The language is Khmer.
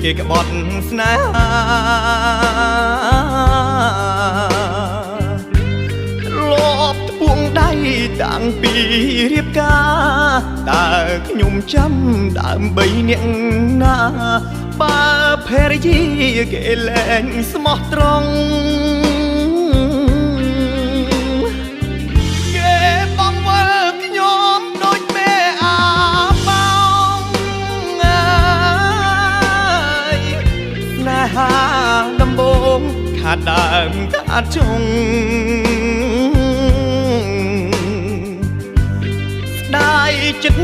គេក្បត់ស្នេហាលបត្បួងដៃតាំងពីរៀបការតើខ្ញុំចាំដើម្បីអ្នកណាបើភរិយាគេលែងស្មោះត្រង់គេបងមើលខ្ញុំដូចមេអាប៉ោងស្នេហាដំបងខាតដើមខាតចុងស្ដាយចិត្ត